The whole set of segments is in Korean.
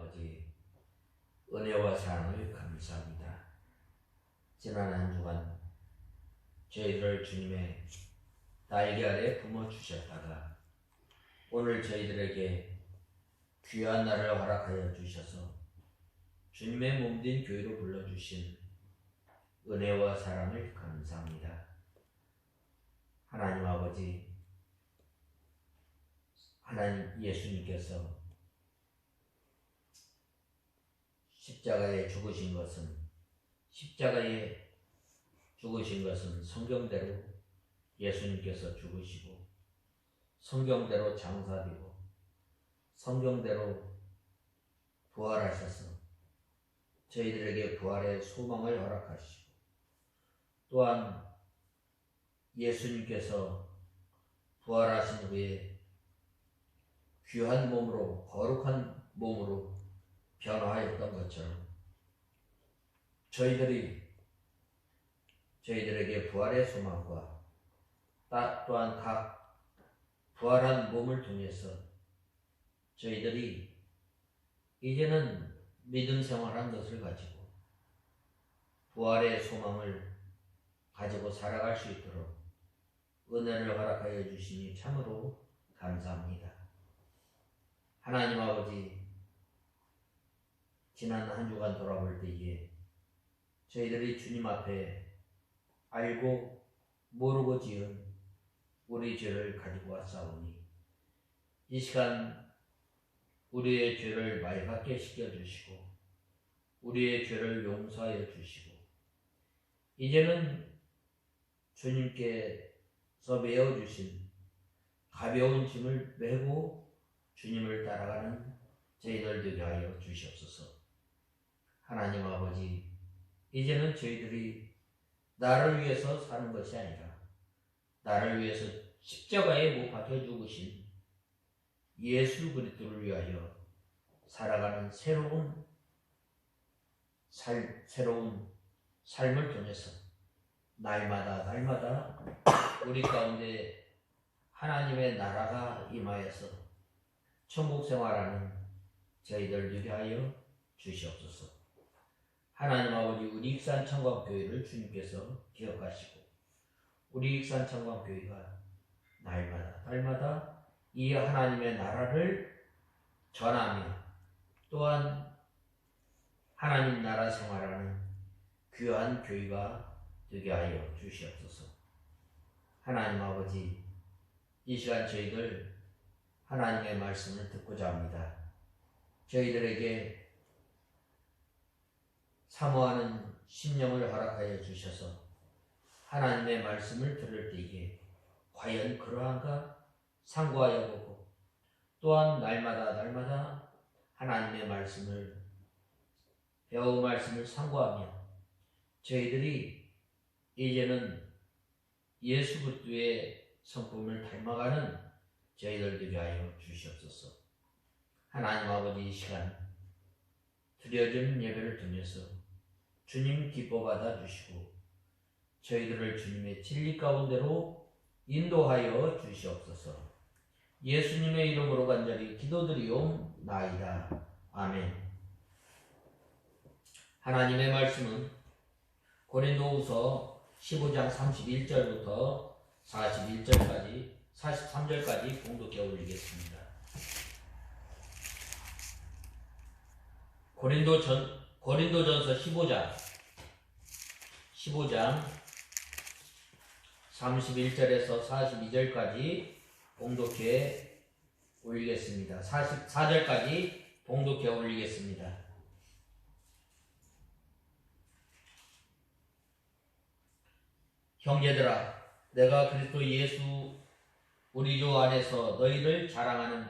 아버지, 은혜와 사랑을 감사합니다. 지난 한 주간 저희들을 주님의 날개 아래 품어주셨다가 오늘 저희들에게 귀한 날을 허락하여 주셔서 주님의 몸된 교회로 불러주신 은혜와 사랑을 감사합니다. 하나님 아버지, 하나님 예수님께서 십자가에 죽으신 것은 성경대로 예수님께서 죽으시고 성경대로 장사되고 성경대로 부활하셔서 저희들에게 부활의 소망을 허락하시고 또한 예수님께서 부활하신 후에 귀한 몸으로 거룩한 몸으로 변화하였던 것처럼 저희들에게 부활의 소망과 또한 각 부활한 몸을 통해서 저희들이 이제는 믿음 생활한 것을 가지고 부활의 소망을 가지고 살아갈 수 있도록 은혜를 허락하여 주시니 참으로 감사합니다. 하나님 아버지, 지난 한 주간 돌아볼 때에 저희들이 주님 앞에 알고 모르고 지은 우리 죄를 가지고 왔사오니 이 시간 우리의 죄를 맑게 씻겨주시고 우리의 죄를 용서하여 주시고 이제는 주님께서 메어주신 가벼운 짐을 메고 주님을 따라가는 저희들 되게 하여 주시옵소서. 하나님 아버지, 이제는 저희들이 나를 위해서 사는 것이 아니라 나를 위해서 십자가에 못 박혀 죽으신 예수 그리스도를 위하여 살아가는 새로운 삶을 통해서 날마다 우리 가운데 하나님의 나라가 임하여서 천국 생활하는 저희들 되게 하여 주시옵소서. 하나님 아버지, 우리 익산 청광교회를 주님께서 기억하시고 우리 익산 청광교회가 날마다 이 하나님의 나라를 전하며 또한 하나님 나라 생활하는 귀한 교회가 되게 하여 주시옵소서. 하나님 아버지, 이 시간 저희들 하나님의 말씀을 듣고자 합니다. 저희들에게 사모하는 심령을 허락하여 주셔서 하나님의 말씀을 들을 때에 과연 그러한가 상고하여 보고 또한 날마다 하나님의 말씀을 배운 말씀을 상고하며 저희들이 이제는 예수 그리스도의 성품을 닮아가는 저희들 되게 하여 주시옵소서. 하나님 아버지, 이 시간 드려지는 예배를 통해서 주님 기뻐 받아 주시고 저희들을 주님의 진리 가운데로 인도하여 주시옵소서. 예수님의 이름으로 간절히 기도드리옵나이다. 아멘. 하나님의 말씀은 고린도후서 15장 31절부터 43절까지 봉독해 올리겠습니다. 고린도전서 15장 31절에서 42절까지 봉독해 올리겠습니다. 44절까지 봉독해 올리겠습니다. 형제들아, 내가 그리스도 예수 우리 주 안에서 너희를 자랑하는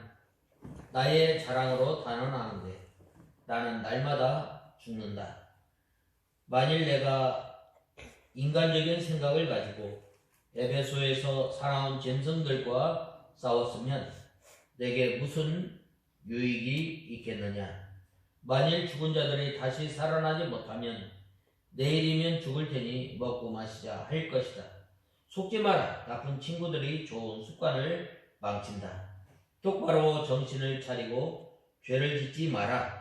나의 자랑으로 단언하는데 나는 날마다 죽는다. 만일 내가 인간적인 생각을 가지고 에베소에서 살아온 짐승들과 싸웠으면 내게 무슨 유익이 있겠느냐. 만일 죽은 자들이 다시 살아나지 못하면 내일이면 죽을 테니 먹고 마시자 할 것이다. 속지 마라. 나쁜 친구들이 좋은 습관을 망친다. 똑바로 정신을 차리고 죄를 짓지 마라.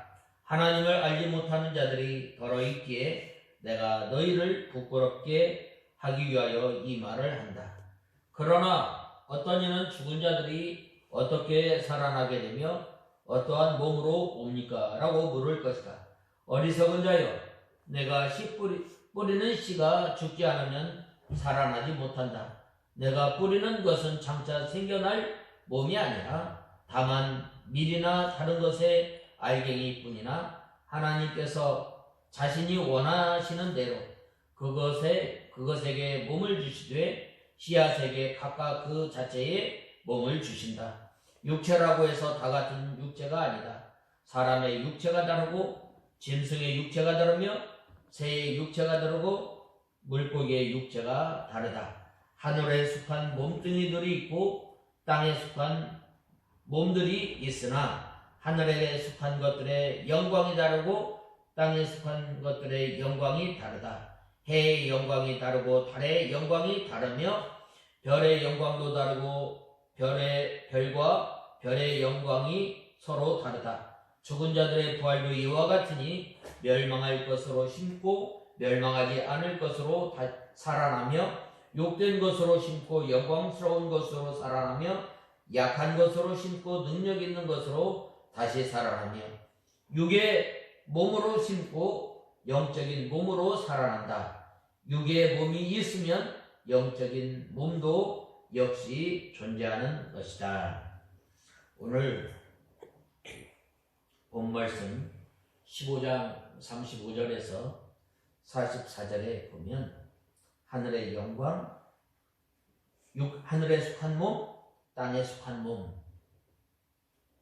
하나님을 알지 못하는 자들이 더러 있기에 내가 너희를 부끄럽게 하기 위하여 이 말을 한다. 그러나 어떤 이는 죽은 자들이 어떻게 살아나게 되며 어떠한 몸으로 옵니까? 라고 물을 것이다. 어리석은 자여, 내가 씨 뿌리는 씨가 죽지 않으면 살아나지 못한다. 내가 뿌리는 것은 장차 생겨날 몸이 아니라 다만 밀이나 다른 것의 알갱이뿐이나 하나님께서 자신이 원하시는 대로 그것에게 몸을 주시되 씨앗에게 각각 그 자체의 몸을 주신다. 육체라고 해서 다 같은 육체가 아니다. 사람의 육체가 다르고 짐승의 육체가 다르며 새의 육체가 다르고 물고기의 육체가 다르다. 하늘에 속한 몸뚱이들이 있고 땅에 속한 몸들이 있으나 하늘에 속한 것들의 영광이 다르고 땅에 속한 것들의 영광이 다르다. 해의 영광이 다르고 달의 영광이 다르며 별의 영광도 다르고 별과 별의 영광이 서로 다르다. 죽은 자들의 부활도 이와 같으니 멸망할 것으로 심고 멸망하지 않을 것으로 살아나며 욕된 것으로 심고 영광스러운 것으로 살아나며 약한 것으로 심고 능력 있는 것으로 다시 살아나며 육의 몸으로 심고 영적인 몸으로 살아난다. 육의 몸이 있으면 영적인 몸도 역시 존재하는 것이다. 오늘 본 말씀 15장 35절에서 44절에 보면 하늘의 영광, 하늘에 속한 몸, 땅에 속한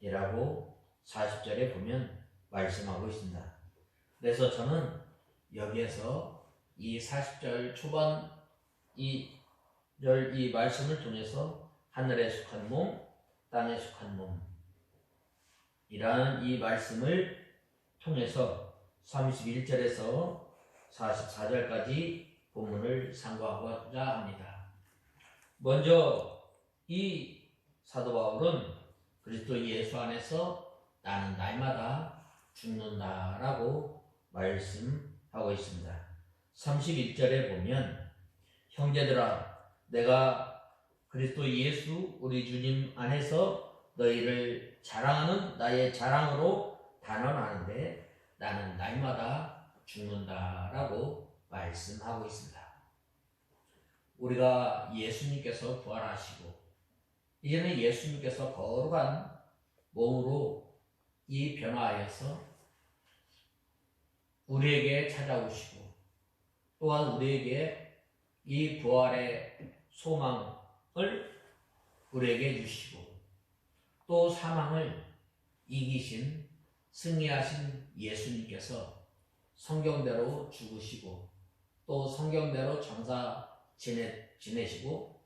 몸이라고 40절에 보면 말씀하고 있습니다. 그래서 저는 여기에서 이 40절 초반 이 말씀을 통해서 하늘에 속한 몸, 땅에 속한 몸이라는 이 말씀을 통해서 31절에서 44절까지 본문을 상고하고자 합니다. 먼저 이 사도 바울은 그리스도 예수 안에서 나는 날마다 죽는다라고 말씀하고 있습니다. 31절에 보면 형제들아 내가 그리스도 예수 우리 주님 안에서 너희를 자랑하는 나의 자랑으로 단언하는데 나는 날마다 죽는다라고 말씀하고 있습니다. 우리가 예수님께서 부활하시고 이제는 예수님께서 거룩한 몸으로 이 변화하여서 우리에게 찾아오시고 또한 우리에게 이 부활의 소망을 우리에게 주시고 또 사망을 이기신 승리하신 예수님께서 성경대로 죽으시고 또 성경대로 장사 지내시고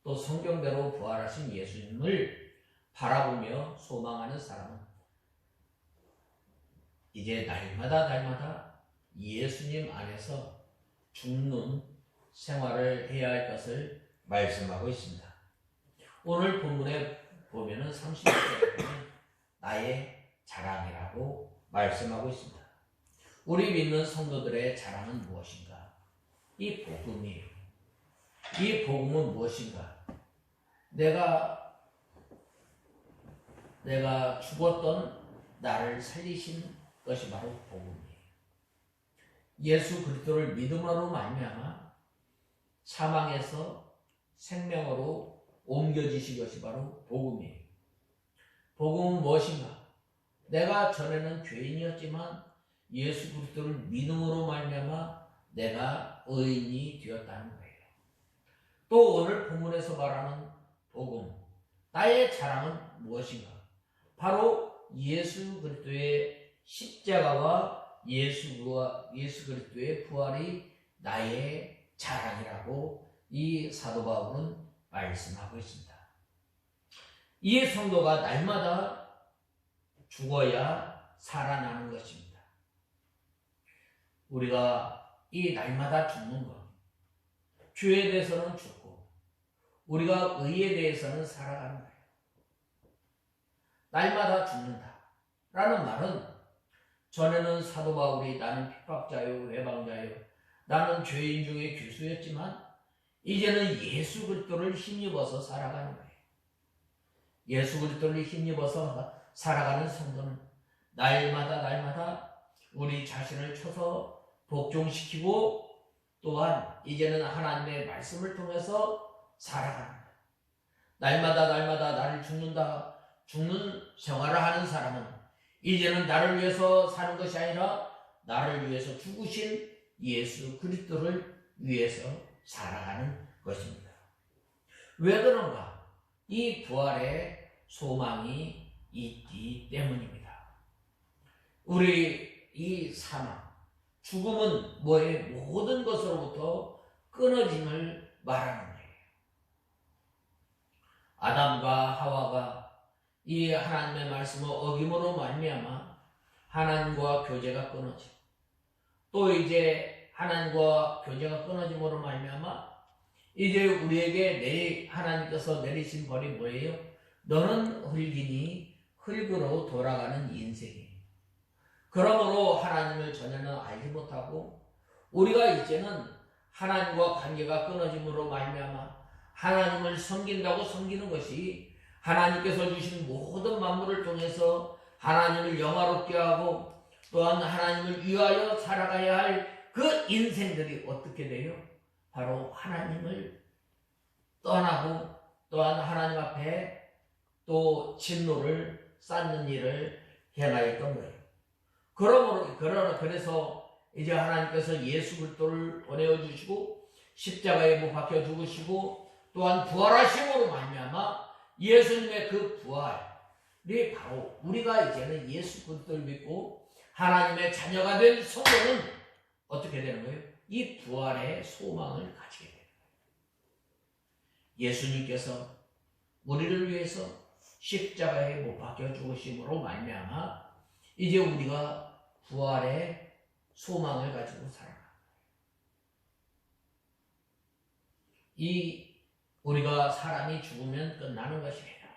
또 성경대로 부활하신 예수님을 바라보며 소망하는 사람은 이제 날마다 예수님 안에서 죽는 생활을 해야 할 것을 말씀하고 있습니다. 오늘 본문에 보면은 30절에 보면 나의 자랑이라고 말씀하고 있습니다. 우리 믿는 성도들의 자랑은 무엇인가? 이 복음이에요. 이 복음은 무엇인가? 내가 죽었던 나를 살리신 것이 바로 복음이에요. 예수 그리스도를 믿음으로 말미암아 사망에서 생명으로 옮겨지신 것이 바로 복음이에요. 복음은 무엇인가? 내가 전에는 죄인이었지만 예수 그리스도를 믿음으로 말미암아 내가 의인이 되었다는 거예요. 또 오늘 본문에서 말하는 복음, 나의 자랑은 무엇인가? 바로 예수 그리스도의 십자가와 예수 그리스도의 부활이 나의 자랑이라고 이 사도 바울은 말씀하고 있습니다. 이 성도가 날마다 죽어야 살아나는 것입니다. 우리가 이 날마다 죽는 것, 죄에 대해서는 죽고 우리가 의에 대해서는 살아가는 거예요. 날마다 죽는다 라는 말은 전에는 사도 바울이 나는 핍박자요 외방자요 나는 죄인 중에 교수였지만 이제는 예수 그리스도를 힘입어서 살아가는 거예요. 예수 그리스도를 힘입어서 살아가는 성도는 날마다 우리 자신을 쳐서 복종시키고 또한 이제는 하나님의 말씀을 통해서 살아가는 거예요. 날마다 나를 죽는 생활을 하는 사람은 이제는 나를 위해서 사는 것이 아니라 나를 위해서 죽으신 예수 그리스도를 위해서 살아가는 것입니다. 왜 그런가? 이 부활의 소망이 있기 때문입니다. 우리 이 사망, 죽음은 뭐의 모든 것으로부터 끊어짐을 말하는 거예요. 아담과 하와가 이 하나님의 말씀을 어김으로 말미암아 하나님과 교제가 끊어지고 또 이제 하나님과 교제가 끊어짐으로 말미암아 이제 우리에게 하나님께서 내리신 벌이 뭐예요? 너는 흙이니 흙으로 돌아가는 인생이에요. 그러므로 하나님을 전에는 알지 못하고 우리가 이제는 하나님과 관계가 끊어짐으로 말미암아 하나님을 섬긴다고 섬기는 것이 하나님께서 주신 모든 만물을 통해서 하나님을 영화롭게 하고 또한 하나님을 위하여 살아가야 할 그 인생들이 어떻게 돼요? 바로 하나님을 떠나고 또한 하나님 앞에 또 진노를 쌓는 일을 행하였던 거예요. 그래서 이제 하나님께서 예수 그리스도를 보내주시고 십자가에 못 박혀 죽으시고 또한 부활하심으로 말미암아 예수님의 그 부활이 바로 우리가 이제는 예수 그리스도를 믿고 하나님의 자녀가 된 성도는 어떻게 되는 거예요? 이 부활의 소망을 가지게 되는 거예요. 예수님께서 우리를 위해서 십자가에 못 박혀 죽으심으로 말미암아 이제 우리가 부활의 소망을 가지고 살아가는 거예요. 우리가 사람이 죽으면 끝나는 것이 아니라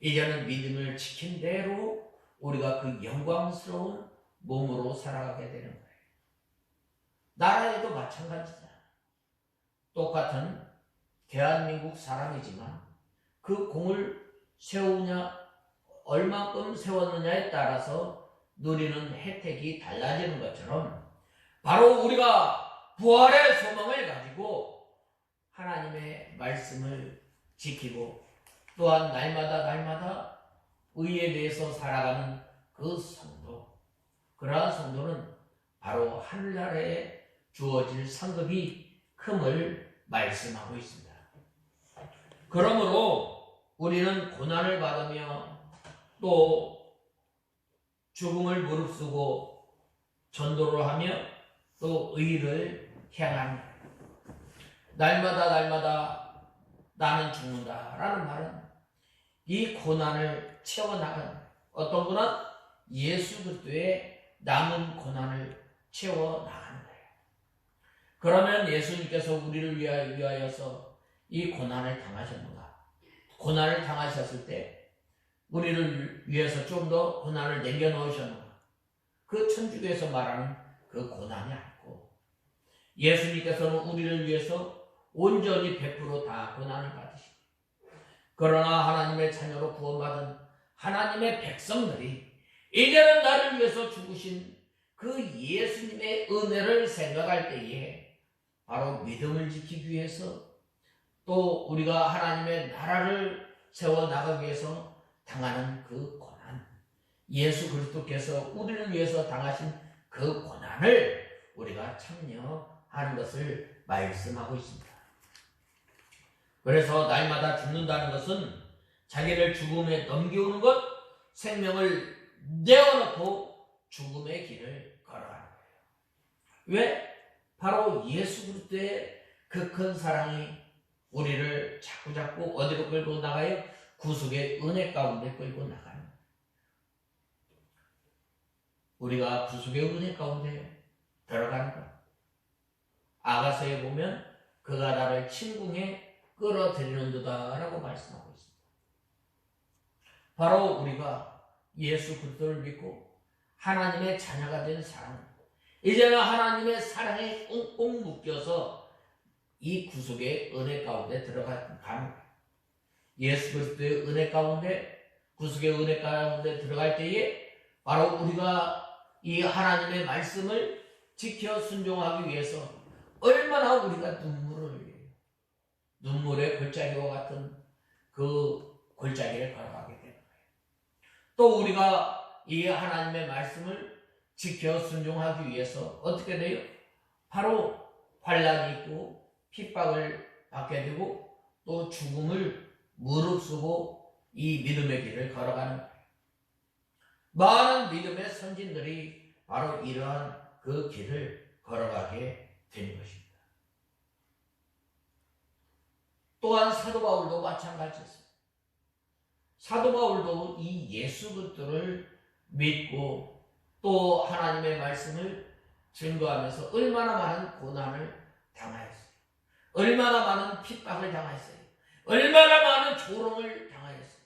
이제는 믿음을 지킨 대로 우리가 그 영광스러운 몸으로 살아가게 되는 거예요. 나라에도 마찬가지다. 똑같은 대한민국 사람이지만 그 공을 세우냐 얼마큼 세웠느냐에 따라서 누리는 혜택이 달라지는 것처럼 바로 우리가 부활의 소망을 가지고 하나님의 말씀을 지키고 또한 날마다 의에 대해서 살아가는 그 성도, 그러한 성도는 바로 하늘나라에 주어질 상급이 큼을 말씀하고 있습니다. 그러므로 우리는 고난을 받으며 또 죽음을 무릅쓰고 전도를 하며 또 의를 향하는 날마다 나는 죽는다라는 말은 이 고난을 채워나가는 어떤 고난? 예수 그리스도의 남은 고난을 채워나가는 거예요. 그러면 예수님께서 우리를 위하여서 이 고난을 당하셨는가? 고난을 당하셨을 때 우리를 위해서 좀 더 고난을 남겨놓으셨는가? 그 천주교에서 말하는 그 고난이 아니고 예수님께서는 우리를 위해서 온전히 100% 다 고난을 받으시고 그러나 하나님의 자녀로 구원받은 하나님의 백성들이 이제는 나를 위해서 죽으신 그 예수님의 은혜를 생각할 때에 바로 믿음을 지키기 위해서 또 우리가 하나님의 나라를 세워나가기 위해서 당하는 그 고난, 예수 그리스도께서 우리를 위해서 당하신 그 고난을 우리가 참여하는 것을 말씀하고 있습니다. 그래서 날마다 죽는다는 것은 자기를 죽음에 넘겨오는 것, 생명을 내어놓고 죽음의 길을 걸어가는 거예요. 왜? 바로 예수 그리스도의 그 큰 사랑이 우리를 자꾸 어디로 끌고 나가요? 구속의 은혜 가운데 끌고 나가는 거예요. 우리가 구속의 은혜 가운데 들어가는 거예요. 아가서에 보면 그가 나를 침궁에 끌어들이는도다 라고 말씀하고 있습니다. 바로 우리가 예수 그리스도를 믿고 하나님의 자녀가 된 사람, 이제는 하나님의 사랑에 꽁꽁 묶여서 이 구속의 은혜 가운데 들어가는 거예요. 예수 그리스도의 은혜 가운데, 구속의 은혜 가운데 들어갈 때에 바로 우리가 이 하나님의 말씀을 지켜 순종하기 위해서 얼마나 우리가 눈물을 흘려요. 눈물의 골짜기와 같은 그 골짜기를 걸어가게 되는 거예요. 또 우리가 이 하나님의 말씀을 지켜 순종하기 위해서 어떻게 돼요? 바로 환난이 있고 핍박을 받게 되고 또 죽음을 무릅쓰고 이 믿음의 길을 걸어가는 거예요. 많은 믿음의 선진들이 바로 이러한 그 길을 걸어가게 된 것입니다. 또한 사도 바울도 마찬가지였습니다. 사도 바울도 이 예수 그리스도를 믿고 또 하나님의 말씀을 증거하면서 얼마나 많은 고난을 당하였어요. 얼마나 많은 핍박을 당하였어요. 얼마나 많은 조롱을 당하였어요.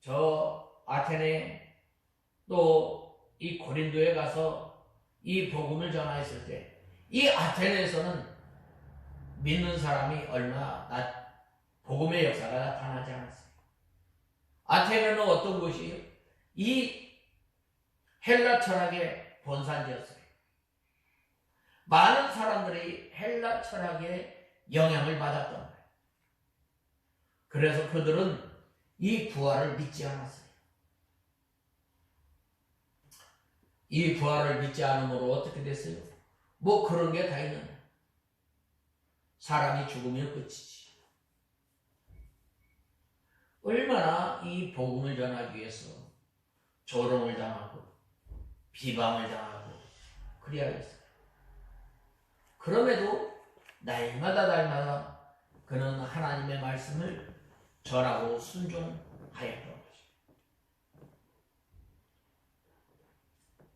저 아테네 또 이 고린도에 가서 이 복음을 전하였을 때 이 아테네에서는 믿는 사람이 얼마 복음의 역사가 나타나지 않았어요. 아테네는 어떤 곳이에요? 이 헬라 철학의 본산지였어요. 많은 사람들이 헬라 철학의 영향을 받았던 거예요. 그래서 그들은 이 부활을 믿지 않았어요. 이 부활을 믿지 않음으로 어떻게 됐어요? 뭐 그런 게 다 있느냐. 사람이 죽으면 끝이지. 얼마나 이 복음을 전하기 위해서 조롱을 당하고 비방을 당하고 그래야겠어요. 그럼에도 날마다 그는 하나님의 말씀을 전하고 순종하였던 것입니다.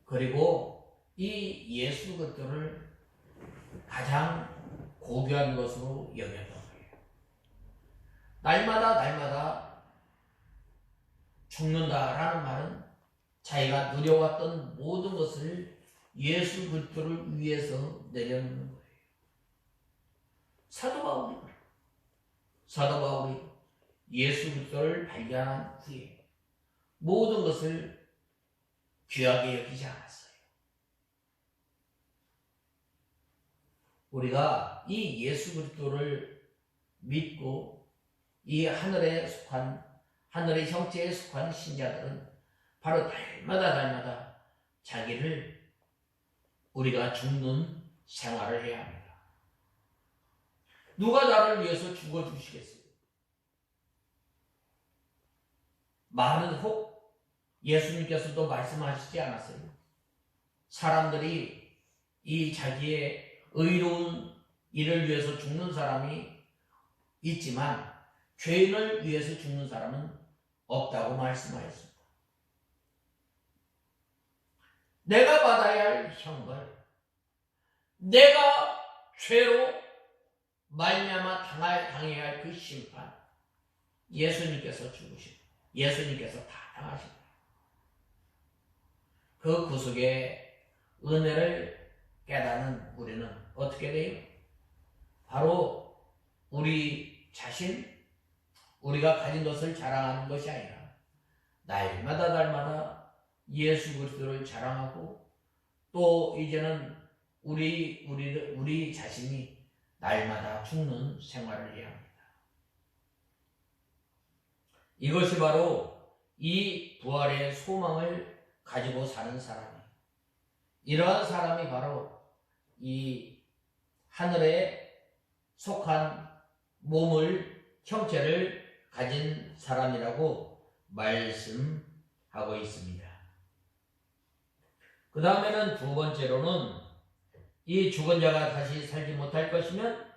그리고 이 예수 그리스도를 가장 고귀한 것으로 여겼던 거예요. 날마다 죽는다라는 말은 자기가 누려왔던 모든 것을 예수 그리스도를 위해서 내려놓는 거예요. 사도 바울이 예수 그리스도를 발견한 후에 모든 것을 귀하게 여기지 않았어요. 우리가 이 예수 그리스도를 믿고 이 하늘의 형체에 속한 신자들은 바로 날마다 자기를 우리가 죽는 생활을 해야 합니다. 누가 나를 위해서 죽어주시겠어요? 많은 혹 예수님께서도 말씀하시지 않았어요? 사람들이 이 자기의 의로운 일을 위해서 죽는 사람이 있지만 죄인을 위해서 죽는 사람은 없다고 말씀하셨습니다. 내가 받아야 할 형벌, 내가 죄로 말미암아 당해야 할 그 심판, 예수님께서 죽으신, 예수님께서 다 당하신 거예요. 그 구속의 은혜를 깨닫는 우리는 어떻게 돼요? 바로 우리 자신, 우리가 가진 것을 자랑하는 것이 아니라 날마다 예수 그리스도를 자랑하고 또 이제는 우리 자신이 날마다 죽는 생활을 해야 합니다. 이것이 바로 이 부활의 소망을 가지고 사는 사람이에요. 이러한 사람이 바로 이 하늘에 속한 형체를 가진 사람이라고 말씀하고 있습니다. 그 다음에는 두 번째로는 이 죽은 자가 다시 살지 못할 것이면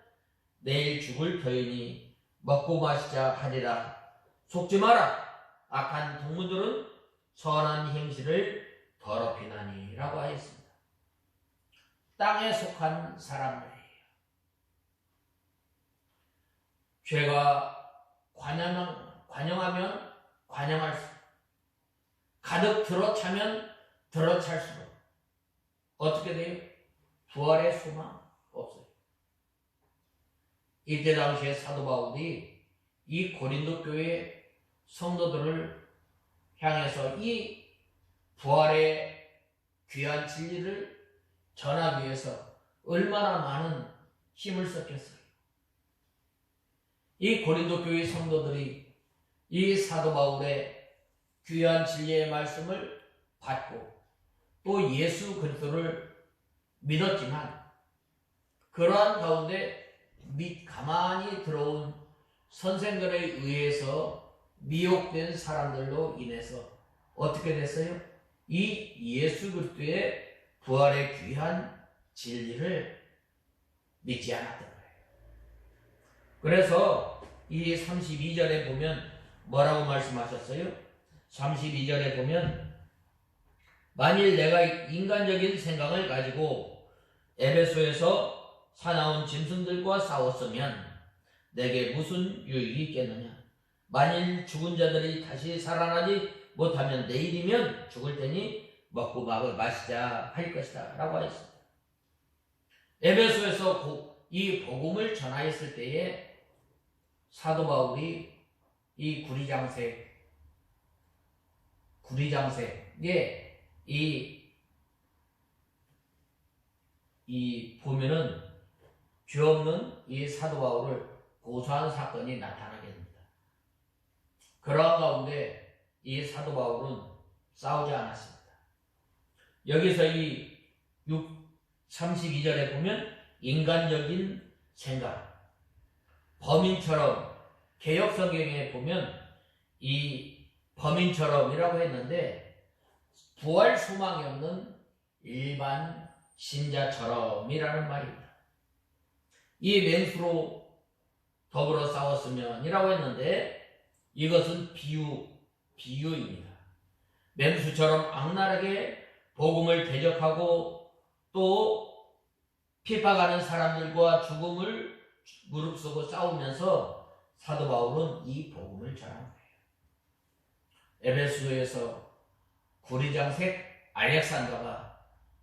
내일 죽을 터이니 먹고 마시자 하리라. 속지 마라. 악한 동무들은 선한 행실을 더럽히나니 라고 하였습니다. 땅에 속한 사람들이에요. 죄가 관영하면 관영할수록, 가득 들어차면 들어찰수록 어떻게 돼요? 부활의 소망 없어요. 이때 당시에 사도 바울이 이 고린도 교회 성도들을 향해서 이 부활의 귀한 진리를 전하기 위해서 얼마나 많은 힘을 썼겠어요. 이 고린도 교회 성도들이 이 사도 바울의 귀한 진리의 말씀을 받고 또 예수 그리스도를 믿었지만 그러한 가운데 가만히 들어온 선생들에 의해서 미혹된 사람들로 인해서 어떻게 됐어요? 이 예수 그리스도의 부활의 귀한 진리를 믿지 않았던 거예요. 그래서 이 32절에 보면 뭐라고 말씀하셨어요? 32절에 보면 만일 내가 인간적인 생각을 가지고 에베소에서 사나운 짐승들과 싸웠으면 내게 무슨 유익이 있겠느냐? 만일 죽은 자들이 다시 살아나지 못하면 내일이면 죽을 테니 먹고 마시자 할 것이다 라고 하였습니다. 에베소에서 이 복음을 전하였을 때에 사도 바울이 이 구리장색에 이 보면은 죄 없는 이 사도 바울을 고소한 사건이 나타나게 됩니다. 그러한 가운데 이 사도 바울은 싸우지 않았습니다. 여기서 이 32절에 보면 인간적인 생각, 범인처럼 개역성경에 보면 이 범인처럼이라고 했는데 부활 소망이 없는 일반 신자처럼이라는 말입니다. 이 맹수로 더불어 싸웠으면 이라고 했는데 이것은 비유입니다. 맹수처럼 악랄하게 복음을 대적하고 또 핍박하는 사람들과 죽음을 무릅쓰고 싸우면서 사도 바울은 이 복음을 전한 거예요. 에베소에서 구리장색 알렉산더가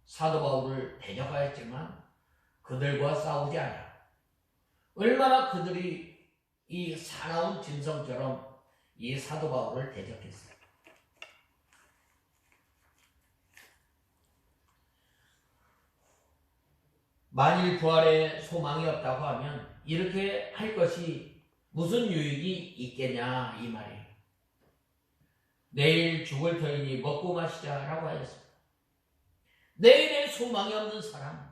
사도 바울을 대적하였지만 그들과 싸우지 않아. 얼마나 그들이 이 사나운 짐승처럼 이 사도 바울을 대적했어요. 만일 부활에 소망이 없다고 하면 이렇게 할 것이 무슨 유익이 있겠냐 이 말이에요. 내일 죽을 터이니 먹고 마시자라고 하였습니다. 내일의 소망이 없는 사람,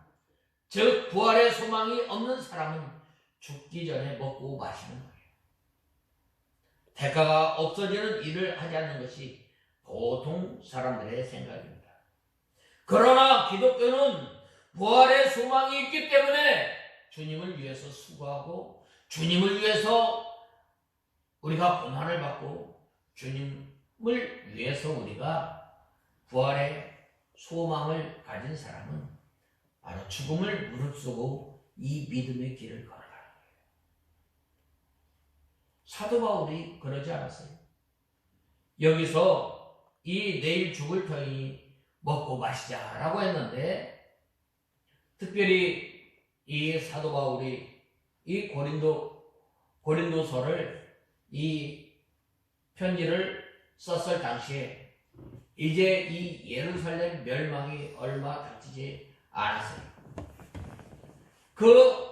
즉 부활의 소망이 없는 사람은 죽기 전에 먹고 마시는 거예요. 대가가 없어지는 일을 하지 않는 것이 보통 사람들의 생각입니다. 그러나 기독교는 부활의 소망이 있기 때문에 주님을 위해서 수고하고 주님을 위해서 우리가 고난을 받고 주님을 위해서 우리가 부활의 소망을 가진 사람은 바로 죽음을 무릅쓰고 이 믿음의 길을 걸어가는 거예요. 사도 바울이 그러지 않았어요. 여기서 이 내일 죽을 터이니 먹고 마시자라고 했는데 특별히 이 사도 바울이 이 고린도서를 이 편지를 썼을 당시에 이제 이 예루살렘 멸망이 얼마 닥치지 않았어요. 그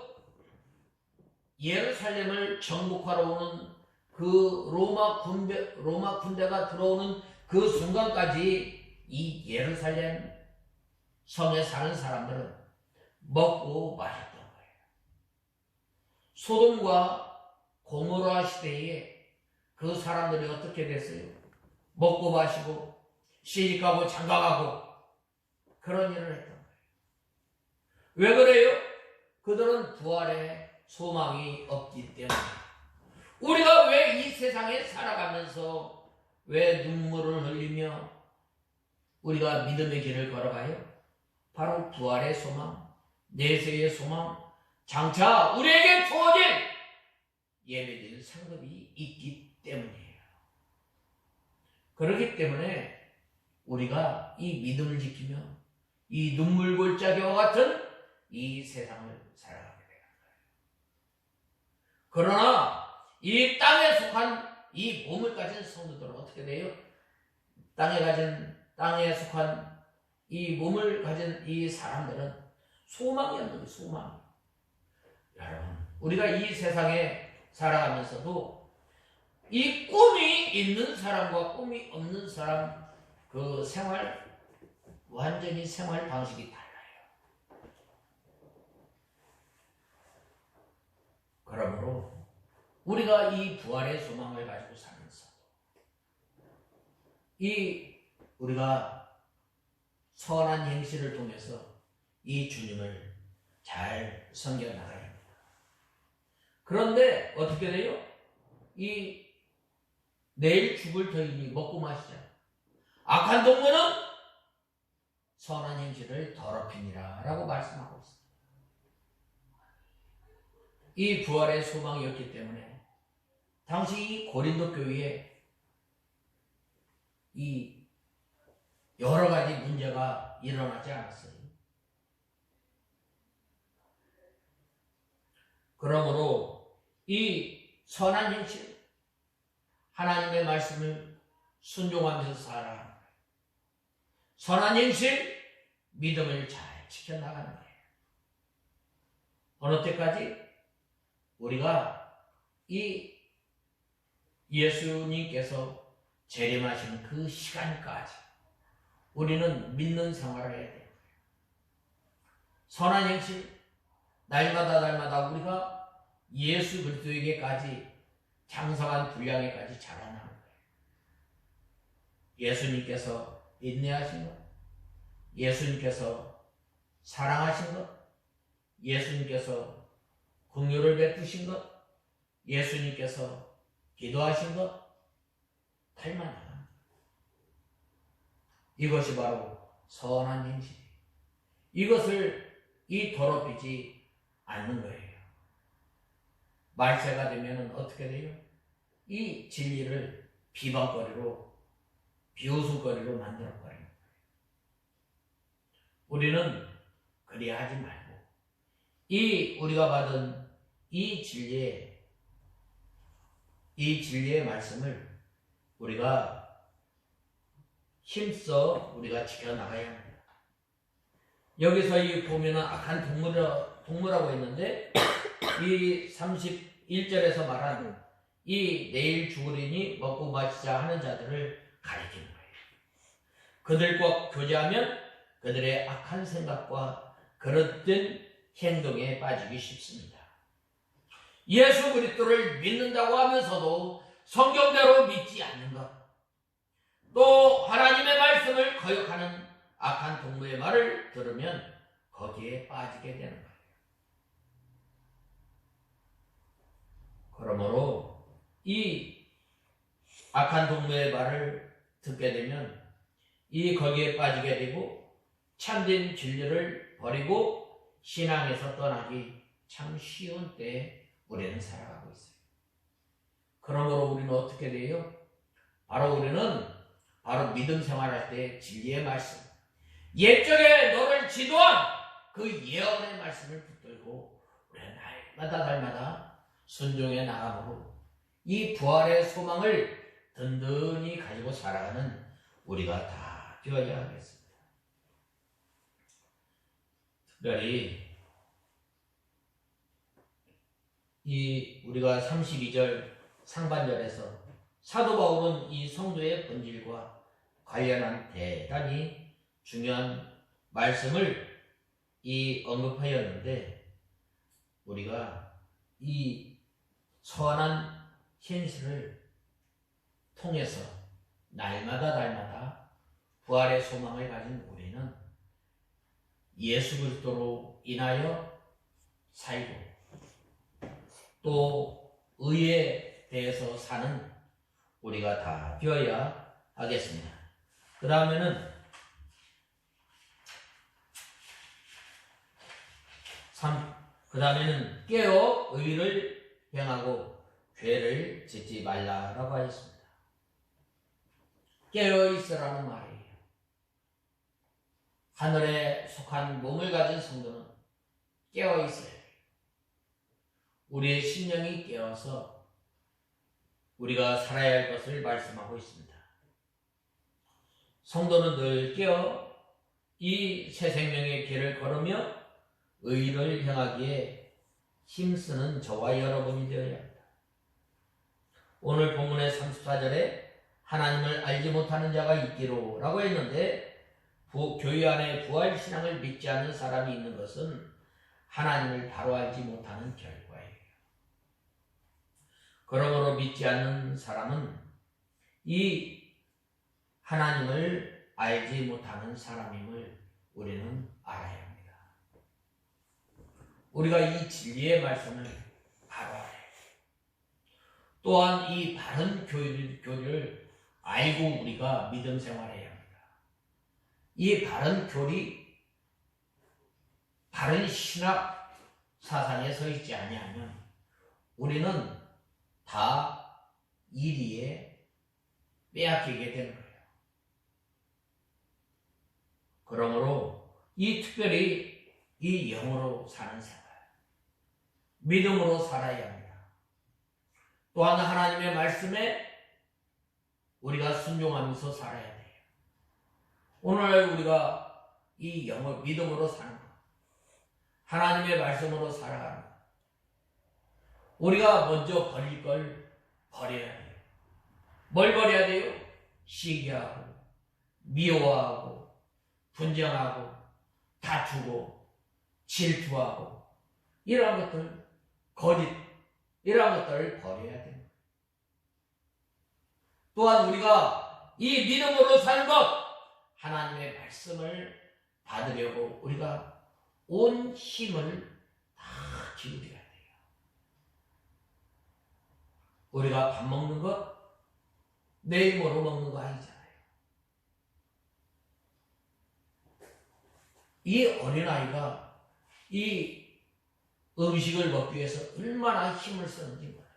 예루살렘을 정복하러 오는 그 로마 군대가 들어오는 그 순간까지 이 예루살렘 성에 사는 사람들은 먹고 마셨던 거예요. 소돔과 고모라 시대에 그 사람들이 어떻게 됐어요? 먹고 마시고 시집가고 장가가고 그런 일을 했던 거예요. 왜 그래요? 그들은 부활의 소망이 없기 때문에. 우리가 왜 이 세상에 살아가면서 왜 눈물을 흘리며 우리가 믿음의 길을 걸어가요? 바로 부활의 소망, 내세의 소망, 장차 우리에게 주어질 예배드릴 상급이 있기 때문이에요. 그렇기 때문에 우리가 이 믿음을 지키며 이 눈물골짜기와 같은 이 세상을 살아가게 되는 거예요. 그러나 이 땅에 속한 이 몸을 가진 성도들은 어떻게 돼요? 땅에 속한 이 몸을 가진 이 사람들은 소망이 없는 거예요. 소망. 여러분, 우리가 이 세상에 살아가면서도 이 꿈이 있는 사람과 꿈이 없는 사람 그 완전히 생활 방식이 달라요. 그러므로 우리가 이 부활의 소망을 가지고 살면서 우리가 선한 행실을 통해서 이 주님을 잘 섬겨나가야 합니다. 그런데 어떻게 돼요? 내일 죽을 터이니 먹고 마시자. 악한 동무는 선한 행실을 더럽히니라 라고 말씀하고 있습니다. 이 부활의 소망이었기 때문에 당시 이 고린도 교회에 이 여러 가지 문제가 일어나지 않았어요. 그러므로 이 선한 행실, 하나님의 말씀을 순종하면서 살아가는 거예요. 선한 행실, 믿음을 잘 지켜나가는 거예요. 어느 때까지? 우리가 이 예수님께서 재림하시는 그 시간까지 우리는 믿는 생활을 해야 돼요. 선한 행실, 날마다 우리가 예수 그리스도에게까지 장성한 분량에까지 자라나는 거예요. 예수님께서 인내하신 것, 예수님께서 사랑하신 것, 예수님께서 긍휼을 베푸신 것, 예수님께서 기도하신 것, 닮아나가는 것. 이것이 바로 선한 행실이에요. 이것을 더럽히지 않는 거예요. 말세가 되면 어떻게 돼요? 이 진리를 비방거리로, 비웃음거리로 만들어버려요. 우리는 그리야 하지 말고 우리가 받은 이 진리의 말씀을 우리가 힘써 우리가 지켜나가야 합니다. 여기서 보면은 악한 동물하고 있는데 이 31절에서 말하는 이 내일 죽으리니 먹고 마시자 하는 자들을 가리키는 거예요. 그들과 교제하면 그들의 악한 생각과 그릇된 행동에 빠지기 쉽습니다. 예수 그리스도를 믿는다고 하면서도 성경대로 믿지 않는 것, 또 하나님의 말씀을 거역하는 악한 동무의 말을 들으면 거기에 빠지게 되는 거예요. 그러므로 이 악한 동무의 말을 듣게 되면 거기에 빠지게 되고 참된 진리를 버리고 신앙에서 떠나기 참 쉬운 때에 우리는 살아가고 있어요. 그러므로 우리는 어떻게 돼요? 우리는 믿음 생활할 때 진리의 말씀, 옛적에 너를 지도한 그 예언의 말씀을 붙들고 우리는 날마다 순종해 나감으로 이 부활의 소망을 든든히 가지고 살아가는 우리가 다 되어야 하겠습니다. 특별히 우리가 32절 상반절에서 사도 바울은 이 성도의 본질과 관련한 대단히 중요한 말씀을 언급하였는데, 우리가 이 선한 현실을 통해서 날마다 부활의 소망을 가진 우리는 예수 그리스도로 인하여 살고 또 의에 대해서 사는 우리가 다 되어야 하겠습니다. 그 다음에는 깨어 의를 행하고 죄를 짓지 말라라고 하였습니다. 깨어 있으라는 말이에요. 하늘에 속한 몸을 가진 성도는 깨어 있어야 돼요. 우리의 심령이 깨어서 우리가 살아야 할 것을 말씀하고 있습니다. 성도는 늘 깨어 이 새 생명의 길을 걸으며 의를 향하기에 힘쓰는 저와 여러분이 되어야 합니다. 오늘 본문의 34절에 하나님을 알지 못하는 자가 있기로 라고 했는데 교회 안에 부활신앙을 믿지 않는 사람이 있는 것은 하나님을 바로 알지 못하는 결과예요. 그러므로 믿지 않는 사람은 이 하나님을 알지 못하는 사람임을 우리는 알아야 합니다. 우리가 이 진리의 말씀을 바로 알아야 해요. 또한 이 바른 교리를 알고 우리가 믿음 생활해야 합니다. 이 바른 교리, 바른 신학 사상에 서 있지 아니하면 우리는 다 이리에 빼앗기게 되는 거예요. 그러므로 이 특별히 이 영으로 사는 생활, 믿음으로 살아야 합니다. 또한 하나님의 말씀에 우리가 순종하면서 살아야 돼요. 오늘 우리가 이 영을 믿음으로 사는 것, 하나님의 말씀으로 살아가는 것, 우리가 먼저 버릴 걸 버려야 돼요. 뭘 버려야 돼요? 시기하고 미워하고 분쟁하고 다투고 질투하고 이러한 것들, 거짓 이러한 것들을 버려야 됩니다. 또한 우리가 이 믿음으로 사는 것, 하나님의 말씀을 받으려고 우리가 온 힘을 다 기울여야 돼요. 우리가 밥 먹는 것 내 힘으로 먹는 거 아니잖아요. 이 어린아이가 이 음식을 먹기 위해서 얼마나 힘을 쓰는지 몰라요.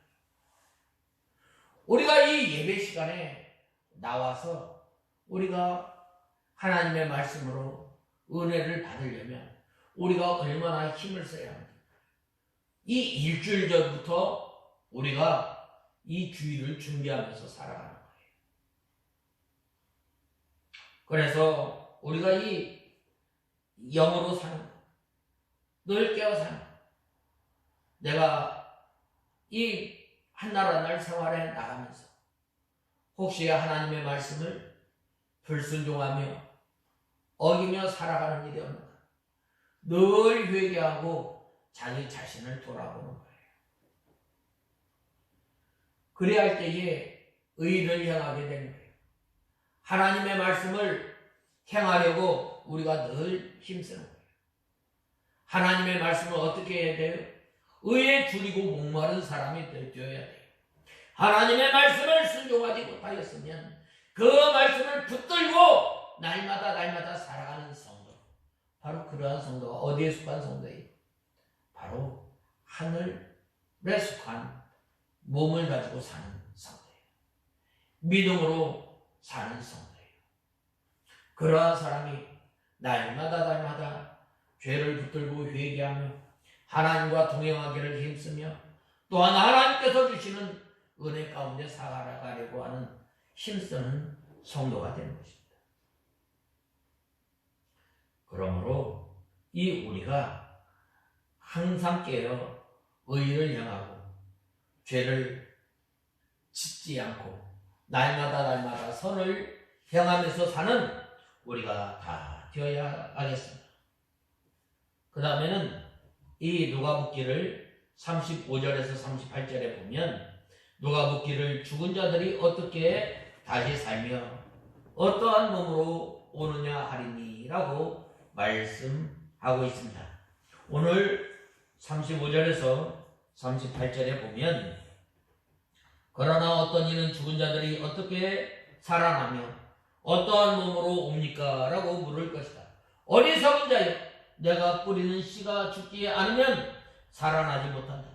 우리가 이 예배 시간에 나와서 우리가 하나님의 말씀으로 은혜를 받으려면 우리가 얼마나 힘을 써야 합니까? 이 일주일 전부터 우리가 이 주일을 준비하면서 살아가는 거예요. 그래서 우리가 이 영으로 사는 것, 늘 깨어 사는 것, 내가 이 한 날 한 날 생활에 나가면서 혹시 하나님의 말씀을 불순종하며 어기며 살아가는 일이 없는가, 늘 회개하고 자기 자신을 돌아보는 거예요. 그래야 할 때에 의를 향하게 되는 거예요. 하나님의 말씀을 행하려고 우리가 늘 힘쓰는 거예요. 하나님의 말씀을 어떻게 해야 돼요? 의에 줄이고 목마른 사람이 되어야 돼요. 하나님의 말씀을 순종하지 못하였으면 그 말씀을 붙들고 날마다 살아가는 성도, 바로 그러한 성도가 어디에 속한 성도예요? 바로 하늘에 속한 몸을 가지고 사는 성도예요. 믿음으로 사는 성도예요. 그러한 사람이 날마다 죄를 붙들고 회개하며 하나님과 동행하기를 힘쓰며 또한 하나님께서 주시는 은혜 가운데 살아가려고 하는 힘쓰는 성도가 되는 것입니다. 그러므로 이 우리가 항상 깨어 의를 향하고 죄를 짓지 않고 날마다 선을 향하면서 사는 우리가 다 되어야 하겠습니다. 그 다음에는 이 누가복기를 35절에서 38절에 보면 누가복기를 죽은 자들이 어떻게 다시 살며 어떠한 몸으로 오느냐 하리니라고 말씀하고 있습니다. 오늘 35절에서 38절에 보면 그러나 어떤 이는 죽은 자들이 어떻게 살아나며 어떠한 몸으로 옵니까? 라고 물을 것이다. 어리석은 자여, 내가 뿌리는 씨가 죽지 않으면 살아나지 못한다.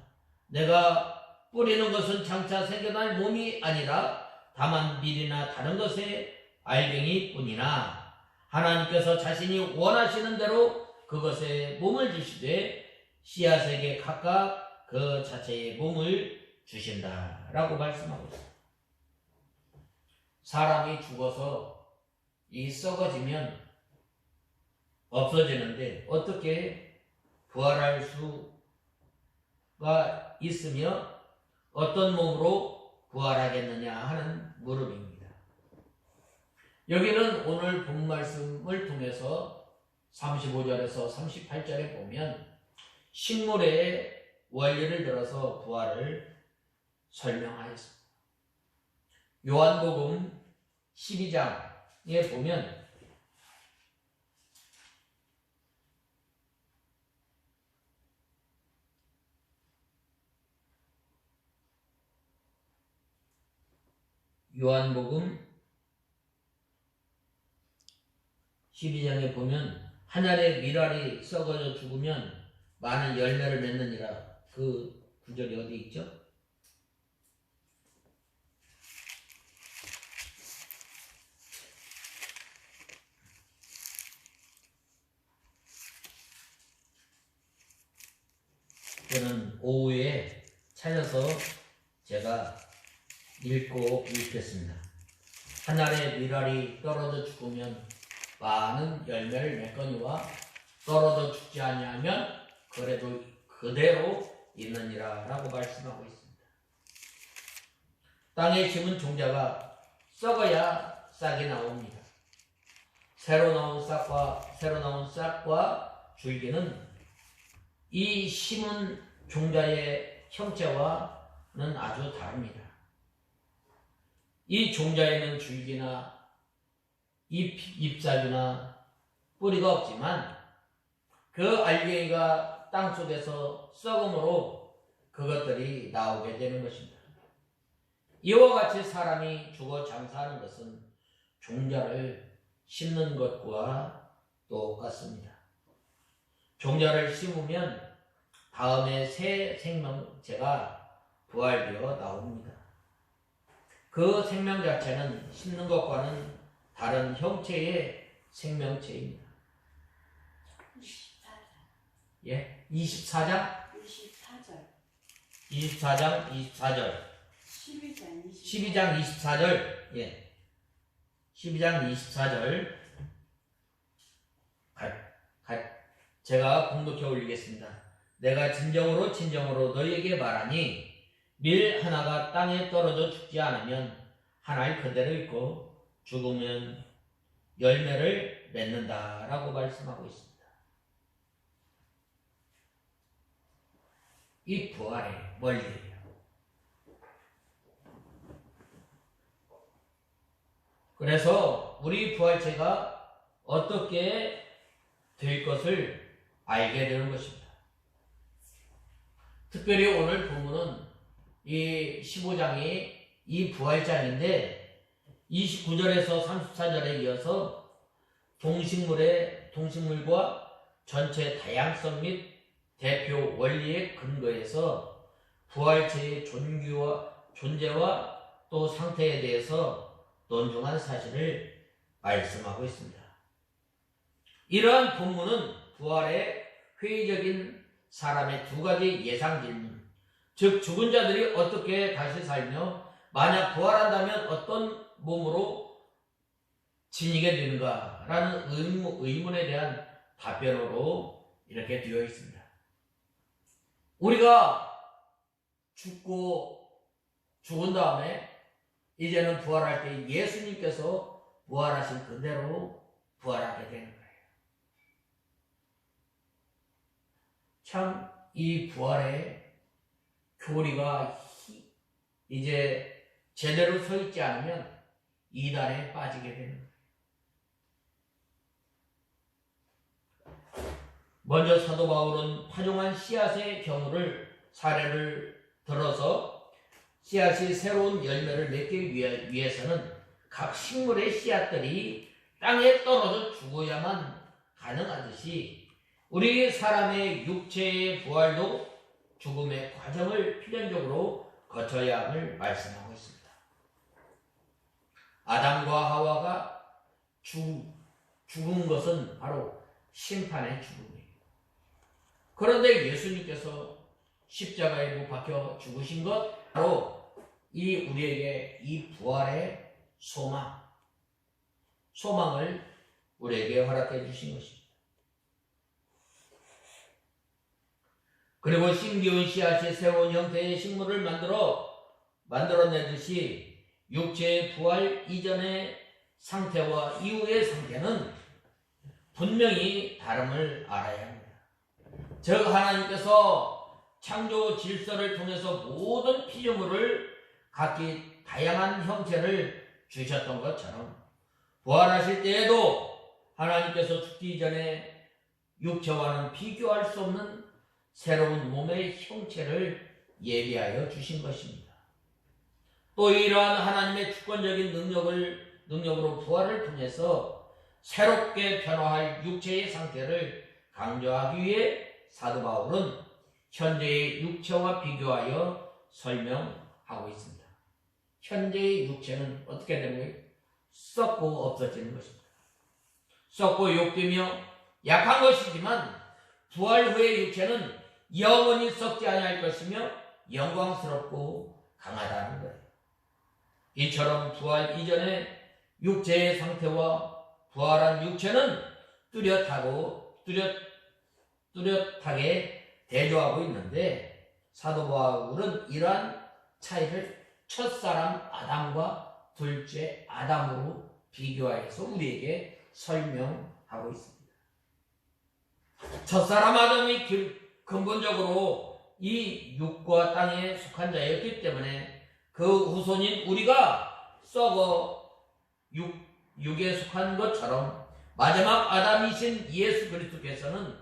내가 뿌리는 것은 장차 생겨날 몸이 아니라 다만 밀이나 다른 것의 알갱이 뿐이나 하나님께서 자신이 원하시는 대로 그것에 몸을 주시되 씨앗에게 각각 그 자체의 몸을 주신다라고 말씀하고 있습니다. 사람이 죽어서 이 썩어지면 없어지는데 어떻게 부활할 수가 있으며 어떤 몸으로 부활하겠느냐 하는 물음입니다. 여기는 오늘 본 말씀을 통해서 35절에서 38절에 보면 식물의 원리를 들어서 부활을 설명하였습니다. 요한복음 12장에 보면 요한복음 12장에 보면 하늘의 밀알이 썩어져 죽으면 많은 열매를 맺느니라. 그 구절이 어디 있죠? 저는 오후에 찾아서 제가 읽겠습니다. 하늘의 밀알이 떨어져 죽으면 많은 열매를 맺거니와 떨어져 죽지 아니하면 그래도 그대로 있느니라 라고 말씀하고 있습니다. 땅에 심은 종자가 썩어야 싹이 나옵니다. 새로 나온 싹과 줄기는 이 심은 종자의 형체와는 아주 다릅니다. 이 종자에는 줄기나 잎사귀나 뿌리가 없지만 그 알갱이가 땅속에서 썩음으로 그것들이 나오게 되는 것입니다. 이와 같이 사람이 죽어 장사하는 것은 종자를 심는 것과 똑같습니다. 종자를 심으면 다음에 새 생명체가 부활되어 나옵니다. 그 생명 자체는 심는 것과는 다른 형체의 생명체입니다. 24장. 예? 24장? 24절. 24장 24절. 12장 24절. 예. 12장 24절. 제가 공독해 올리겠습니다. 내가 진정으로 너희에게 말하니 밀 하나가 땅에 떨어져 죽지 않으면 하나의 그대로 있고 죽으면 열매를 맺는다라고 말씀하고 있습니다. 이 부활의 원리예요. 그래서 우리 부활체가 어떻게 될 것을 알게 되는 것입니다. 특별히 오늘 본문은 이 15장이 이 부활장인데 29절에서 34절에 이어서 동식물과 전체 다양성 및 대표 원리의 근거에서 부활체의 존재와 또 상태에 대해서 논중한 사실을 말씀하고 있습니다. 이러한 본문은 부활의 회의적인 사람의 두 가지 예상 질문, 즉 죽은 자들이 어떻게 다시 살며 만약 부활한다면 어떤 몸으로 지니게 되는가라는 의문에 대한 답변으로 이렇게 되어 있습니다. 우리가 죽은 다음에 이제는 부활할 때 예수님께서 부활하신 그대로 부활하게 되는 거예요. 참 이 부활의 교리가 이제 제대로 서 있지 않으면 이단에 빠지게 되는 거예요. 먼저 사도 바울은 파종한 씨앗의 사례를 들어서 씨앗이 새로운 열매를 맺기 위해서는 각 식물의 씨앗들이 땅에 떨어져 죽어야만 가능하듯이 우리 사람의 육체의 부활도 죽음의 과정을 필연적으로 거쳐야 함을 말씀하고 있습니다. 아담과 하와가 죽은 것은 바로 심판의 죽음이에요. 그런데 예수님께서 십자가에 못 박혀 죽으신 것 바로 이 우리에게 이 부활의 소망을 우리에게 허락해 주신 것입니다. 그리고 심기운 씨앗이 새로운 형태의 식물을 만들어내듯이 육체의 부활 이전의 상태와 이후의 상태는 분명히 다름을 알아야 합니다. 즉 하나님께서 창조 질서를 통해서 모든 피조물을 각기 다양한 형체를 주셨던 것처럼 부활하실 때에도 하나님께서 죽기 전에 육체와는 비교할 수 없는 새로운 몸의 형체를 예비하여 주신 것입니다. 또 이러한 하나님의 주권적인 능력으로 부활을 통해서 새롭게 변화할 육체의 상태를 강조하기 위해 사도 바울은 현재의 육체와 비교하여 설명하고 있습니다. 현재의 육체는 어떻게 되는 거예요? 썩고 없어지는 것입니다. 썩고 욕되며 약한 것이지만 부활 후의 육체는 영원히 썩지 아니할 것이며 영광스럽고 강하다는 거예요. 이처럼 부활 이전의 육체의 상태와 부활한 육체는 뚜렷하게 대조하고 있는데 사도 바울은 이러한 차이를 첫사람 아담과 둘째 아담으로 비교하여서 우리에게 설명하고 있습니다. 첫사람 아담이 근본적으로 이 육과 땅에 속한 자였기 때문에 그 후손인 우리가 썩어 육에 속한 것처럼 마지막 아담이신 예수 그리스도께서는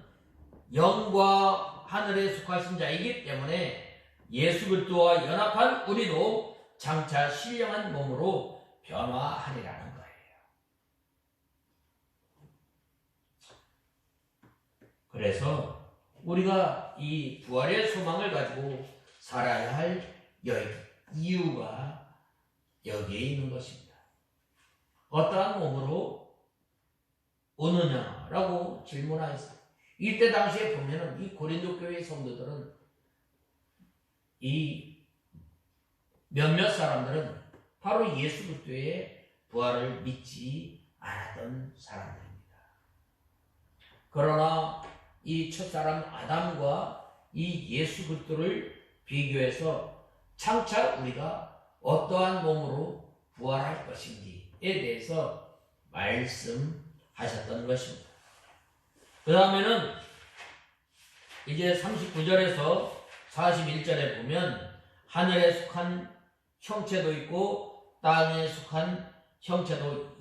영과 하늘에 속하신 자이기 때문에 예수 그리스도와 연합한 우리도 장차 신령한 몸으로 변화하리라는 거예요. 그래서 우리가 이 부활의 소망을 가지고 살아야 할 이유가 여기에 있는 것입니다. 어떠한 몸으로 오느냐라고 질문하였어요. 이때 당시에 보면은 이 고린도 교회의 성도들은 이 몇몇 사람들은 바로 예수 그리스도의 부활을 믿지 않았던 사람들입니다. 그러나 이 첫사람 아담과 이 예수 그리스도를 비교해서 장차 우리가 어떠한 몸으로 부활할 것인지에 대해서 말씀하셨던 것입니다. 그 다음에는 이제 39절에서 41절에 보면 하늘에 속한 형체도 있고 땅에 속한 형체도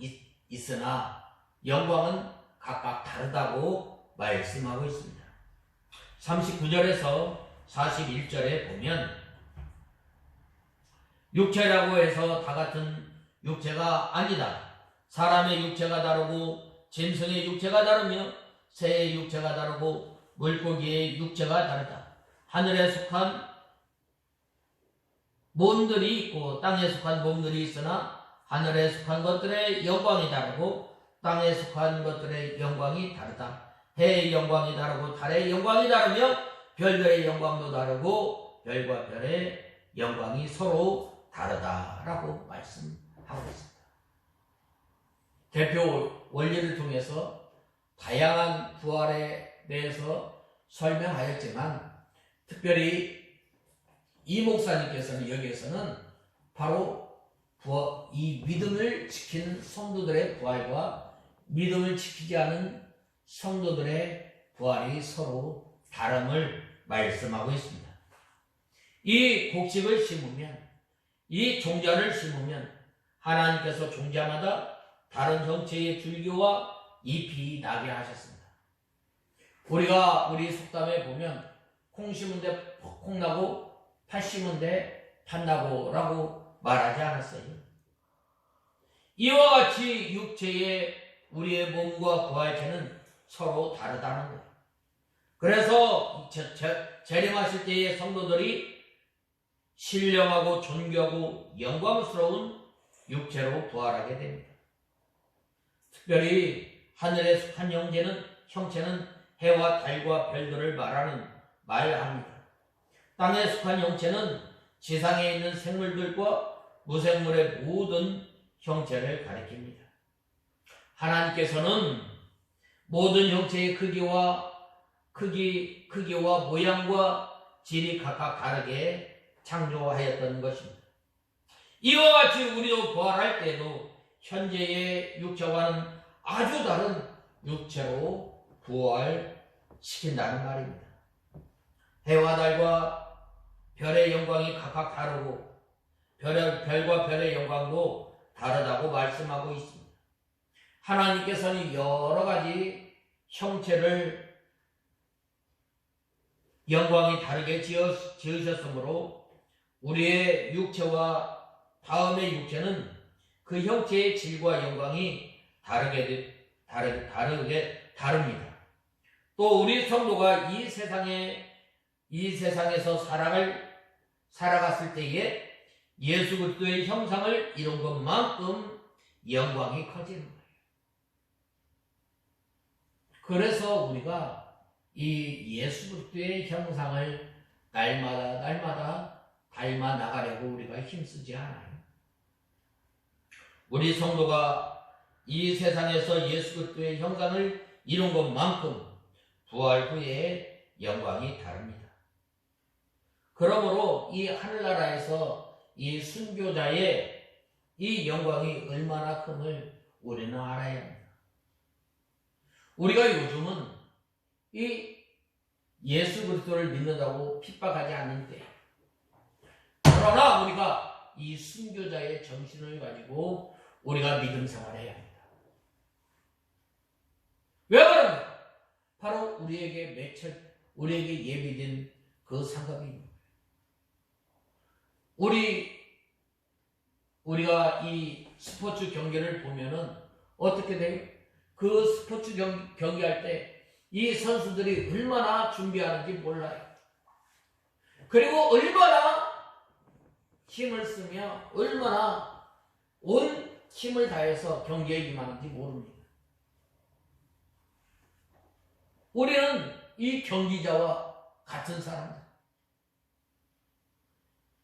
있으나 영광은 각각 다르다고 말씀하고 있습니다. 39절에서 41절에 보면 육체라고 해서 다 같은 육체가 아니다. 사람의 육체가 다르고 짐승의 육체가 다르며 새의 육체가 다르고 물고기의 육체가 다르다. 하늘에 속한 몸들이 있고 땅에 속한 몸들이 있으나 하늘에 속한 것들의 영광이 다르고 땅에 속한 것들의 영광이 다르다. 해의 영광이 다르고 달의 영광이 다르며 별들의 영광도 다르고 별과 별의 영광이 서로 다르다라고 말씀하고 있습니다. 대표 원리를 통해서 다양한 부활에 대해서 설명하였지만 특별히 이 목사님께서는 여기에서는 바로 이 믿음을 지키는 성도들의 부활과 믿음을 지키지 않은 성도들의 부활이 서로 다름을 말씀하고 있습니다. 이 곡식을 심으면, 이 종자를 심으면 하나님께서 종자마다 다른 형체의 줄기와 잎이 나게 하셨습니다. 우리가 우리 속담에 보면 콩 심은데 콩 나고 팥 심은데 팥 나고 라고 말하지 않았어요. 이와 같이 육체의 우리의 몸과 부활체는 서로 다르다는 거예요. 그래서 재림하실 때의 성도들이 신령하고 존귀하고 영광스러운 육체로 부활하게 됩니다. 특별히 하늘에 속한 형체는 해와 달과 별들을 말합니다. 땅에 속한 형체는 지상에 있는 생물들과 무생물의 모든 형체를 가리킵니다. 하나님께서는 모든 형체의 크기와 모양과 질이 각각 다르게 창조하였던 것입니다. 이와 같이 우리도 부활할 때도 현재의 육체와는 아주 다른 육체로 부활시킨다는 말입니다. 해와 달과 별의 영광이 각각 다르고 별과 별의 영광도 다르다고 말씀하고 있습니다. 하나님께서는 여러 가지 형체를 영광이 다르게 지으셨으므로 우리의 육체와 다음의 육체는 그 형체의 질과 영광이 다릅니다. 또 우리 성도가 이 세상에서 살아갔을 때에 예수 그리스도의 형상을 이룬 것만큼 영광이 커지는 거예요. 그래서 우리가 이 예수 그리스도의 형상을 날마다 닮아 나가려고 우리가 힘쓰지 않아요. 우리 성도가 이 세상에서 예수 그리스도의 형상을 이룬 것만큼 부활 후에 영광이 다릅니다. 그러므로 이 하늘나라에서 이 순교자의 이 영광이 얼마나 큼을 우리는 알아야 합니다. 우리가 요즘은 이 예수 그리스도를 믿는다고 핍박하지 않는데, 그러나 우리가 이 순교자의 정신을 가지고 우리가 믿음 생활해야 합니다. 왜 그럽니까? 바로 우리에게 예비된 그 상급입니다. 우리가 이 스포츠 경기를 보면은 어떻게 돼요? 그 스포츠 경기할 때 이 선수들이 얼마나 준비하는지 몰라요. 그리고 얼마나 힘을 쓰며 얼마나 온 힘을 다해서 경기에 임하는지 모릅니다. 우리는 이 경기자와 같은 사람들,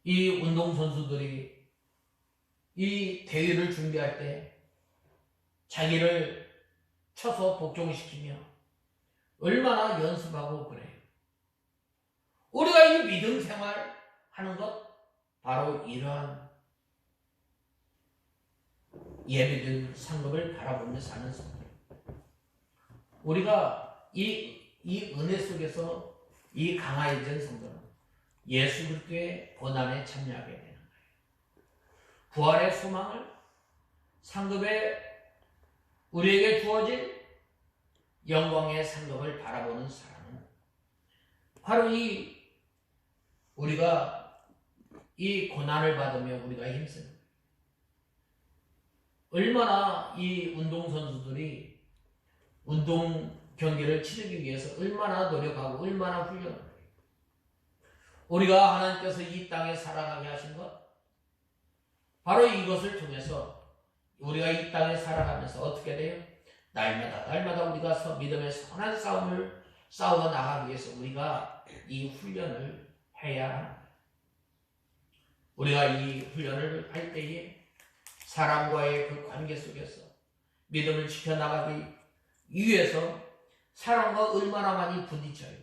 이 운동선수들이 이 대회를 준비할 때 자기를 쳐서 복종시키며 얼마나 연습하고 그래요. 우리가 이 믿음 생활 하는 것 바로 이러한 예배된 상급을 바라보며 사는 성도. 우리가 이 은혜 속에서 이 강화해진 성도는 예수 그리스도의 고난에 참여하게 되는 거예요. 부활의 소망을 상급에 우리에게 주어진 영광의 상급을 바라보는 사람은 바로 우리가 이 고난을 받으며 우리가 힘쓰는 거예요. 얼마나 이 운동선수들이 운동 경기를 치르기 위해서 얼마나 노력하고 얼마나 훈련을 해요. 우리가 하나님께서 이 땅에 살아가게 하신 것, 바로 이것을 통해서 우리가 이 땅에 살아가면서 어떻게 돼요? 날마다 우리가 믿음의 선한 싸움을 싸워 나가기 위해서 우리가 이 훈련을 해야 합니다. 우리가 이 훈련을 할 때에 사람과의 그 관계 속에서 믿음을 지켜나가기 위해서 사람과 얼마나 많이 부딪혀요.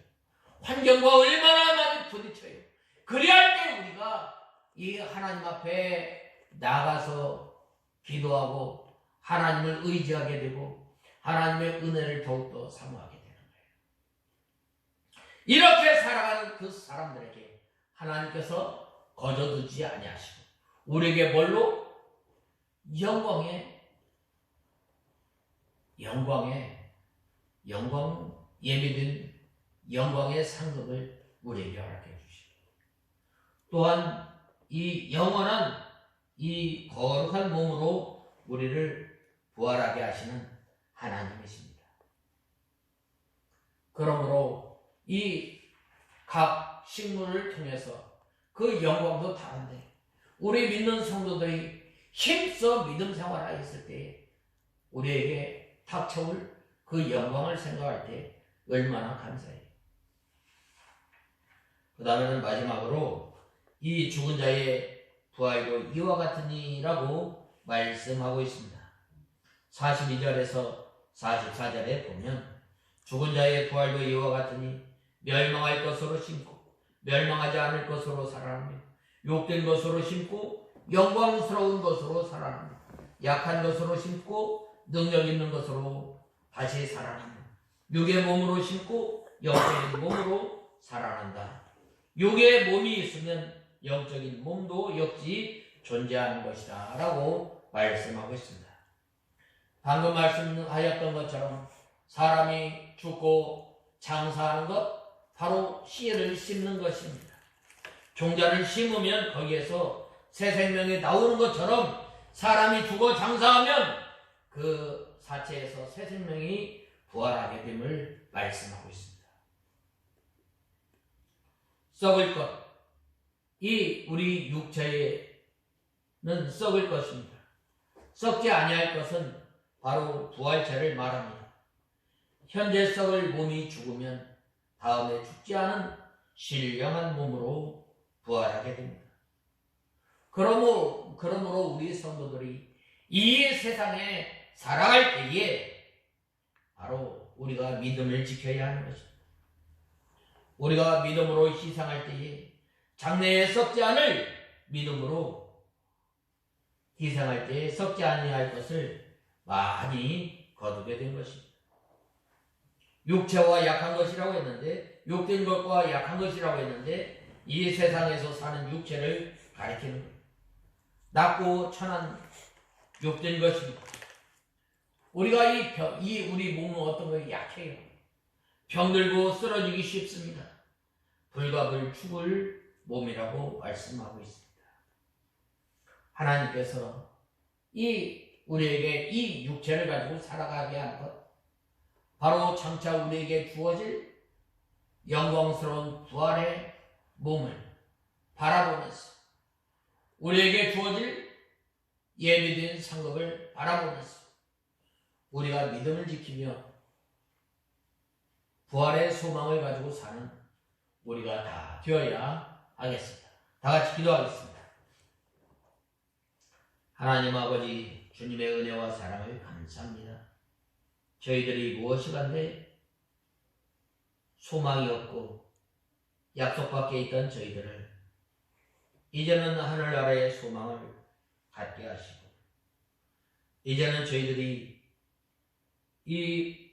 환경과 얼마나 많이 부딪혀요. 그리할 때 우리가 이 하나님 앞에 나가서 기도하고 하나님을 의지하게 되고 하나님의 은혜를 더욱더 사모하게 되는 거예요. 이렇게 살아가는 그 사람들에게 하나님께서 거저두지 아니하시고 우리에게 뭘로? 예비된 영광의 상급을 우리에게 허락해 주시고, 또한 이 영원한 이 거룩한 몸으로 우리를 부활하게 하시는 하나님이십니다. 그러므로 이 각 식물을 통해서 그 영광도 다른데 우리 믿는 성도들이 힘써 믿음 생활을 했을 때 우리에게 닥쳐올 그 영광을 생각할 때 얼마나 감사해요. 그 다음에는 마지막으로 이 죽은 자의 부활도 이와 같으니라고 말씀하고 있습니다. 42절에서 44절에 보면 죽은 자의 부활도 이와 같으니 멸망할 것으로 심고 멸망하지 않을 것으로 살아나며 욕된 것으로 심고 영광스러운 것으로 살아나며 약한 것으로 심고 능력 있는 것으로 다시 살아나며 육의 몸으로 심고 영적인 몸으로 살아난다. 육의 몸이 있으면 영적인 몸도 역시 존재하는 것이다 라고 말씀하고 있습니다. 방금 말씀하였던 것처럼 사람이 죽고 장사하는 것 바로 씨를 심는 것입니다. 종자를 심으면 거기에서 새 생명이 나오는 것처럼 사람이 죽어 장사하면 그 사체에서 새 생명이 부활하게 됨을 말씀하고 있습니다. 썩을 것, 이 우리 육체는 썩을 것입니다. 썩지 아니할 것은 바로 부활체를 말합니다. 현재 썩을 몸이 죽으면 다음에 죽지 않은 신령한 몸으로 부활하게 됩니다. 그러므로 우리 성도들이 이 세상에 살아갈 때에 바로 우리가 믿음을 지켜야 하는 것입니다. 우리가 믿음으로 희생할 때에 장래에 썩지 않을 믿음으로 희생할 때에 썩지 아니할 것을 많이 거두게 된 것입니다. 육체와 약한 것이라고 했는데 욕된 것과 약한 것이라고 했는데 이 세상에서 사는 육체를 가리키는 거예요. 낮고 천한 욕된 것입니다. 우리가 우리 몸은 어떤 거예요? 약해요. 병들고 쓰러지기 쉽습니다. 불갑을 죽을 몸이라고 말씀하고 있습니다. 하나님께서 우리에게 이 육체를 가지고 살아가게 한 것, 바로 장차 우리에게 주어질 영광스러운 부활의 몸을 바라보면서 우리에게 주어질 예비된 상급을 바라보면서 우리가 믿음을 지키며 부활의 소망을 가지고 사는 우리가 다 되어야 하겠습니다. 다 같이 기도하겠습니다. 하나님 아버지, 주님의 은혜와 사랑을 감사합니다. 저희들이 무엇이간데 소망이 없고 약속 밖에 있던 저희들을 이제는 하늘나라의 소망을 갖게 하시고 이제는 저희들이 이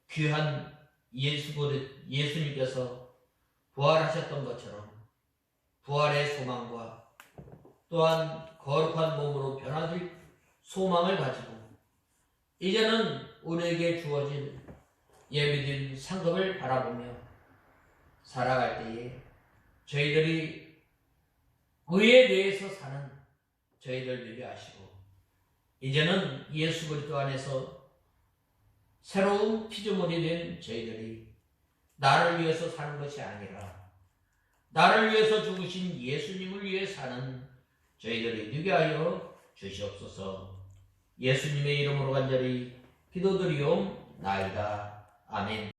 귀한 예수님께서 부활하셨던 것처럼 부활의 소망과 또한 거룩한 몸으로 변화될 소망을 가지고 이제는 우리에게 주어진 예비된 상급을 바라보며 살아갈 때에 저희들이 의에 대해서 사는 저희들 되게 하시고 이제는 예수 그리스도 안에서 새로운 피조물이 된 저희들이 나를 위해서 사는 것이 아니라 나를 위해서 죽으신 예수님을 위해 사는 저희들이 되게 하여 주시옵소서. 예수님의 이름으로 간절히 기도드리옵나이다. 아멘.